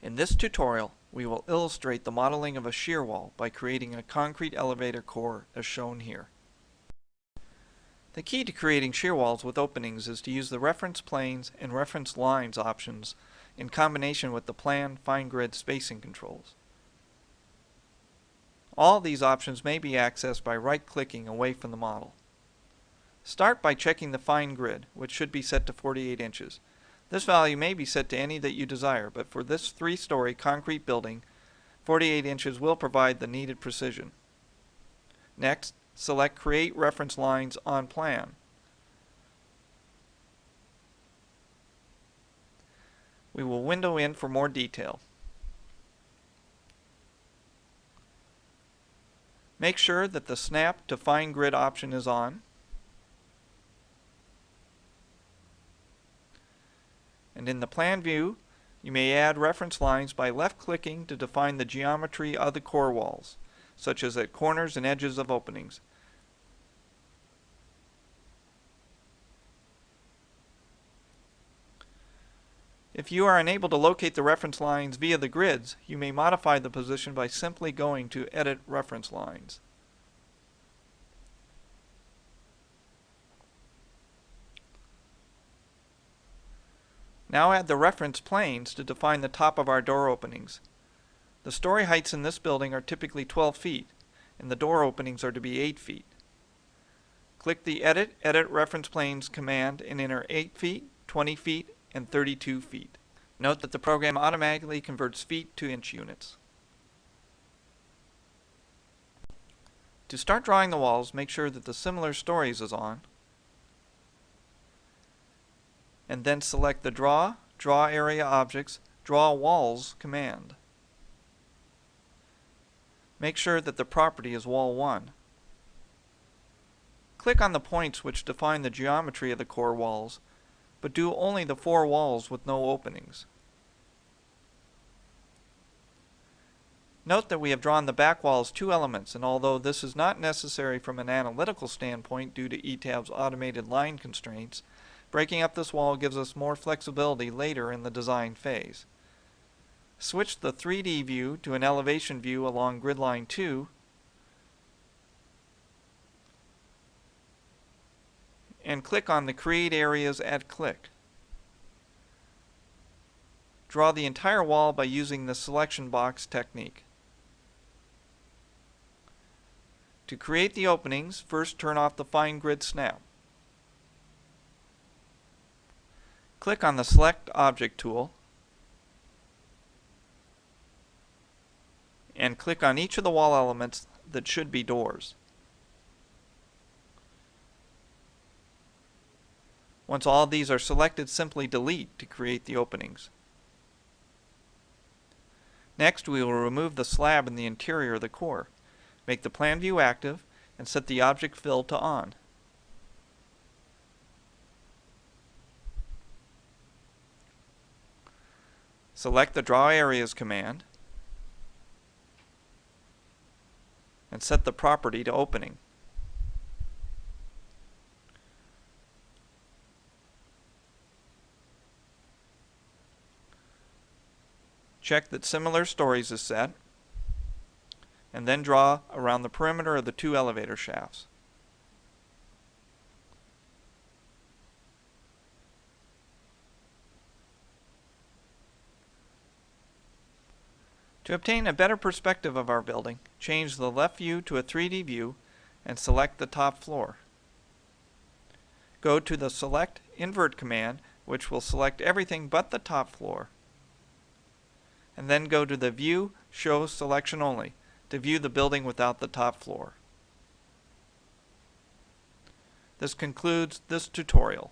In this tutorial, we will illustrate the modeling of a shear wall by creating a concrete elevator core as shown here. The key to creating shear walls with openings is to use the reference planes and reference lines options in combination with the plan, fine grid spacing controls. All these options may be accessed by right-clicking away from the model. Start by checking the fine grid, which should be set to 48 inches. This value may be set to any that you desire, but for this 3-story concrete building, 48 inches will provide the needed precision. Next, select Create Reference Lines on Plan. We will window in for more detail. Make sure that the Snap to Fine Grid option is on. And in the plan view, you may add reference lines by left-clicking to define the geometry of the core walls, such as at corners and edges of openings. If you are unable to locate the reference lines via the grids, you may modify the position by simply going to Edit Reference Lines. Now add the reference planes to define the top of our door openings. The story heights in this building are typically 12 feet, and the door openings are to be 8 feet. Click the Edit Reference Planes command and enter 8 feet, 20 feet, and 32 feet. Note that the program automatically converts feet to inch units. To start drawing the walls, make sure that the Similar Stories is on, and then select the Draw Area Objects, Draw Walls command. Make sure that the property is Wall 1. Click on the points which define the geometry of the core walls, but do only the 4 walls with no openings. Note that we have drawn the back walls 2 elements, and although this is not necessary from an analytical standpoint due to ETABS automated line constraints, breaking up this wall gives us more flexibility later in the design phase. Switch the 3D view to an elevation view along grid line 2, and click on the Create Areas at Click. Draw the entire wall by using the selection box technique. To create the openings, first turn off the Fine Grid Snap. Click on the Select Object tool and click on each of the wall elements that should be doors. Once all of these are selected, simply delete to create the openings. Next, we will remove the slab in the interior of the core. Make the plan view active and set the object fill to on. Select the Draw Areas command and set the property to Opening. Check that Similar Stories is set, and then draw around the perimeter of the 2 elevator shafts. To obtain a better perspective of our building, change the left view to a 3D view and select the top floor. Go to the Select Invert command, which will select everything but the top floor, and then go to the View Show Selection Only to view the building without the top floor. This concludes this tutorial.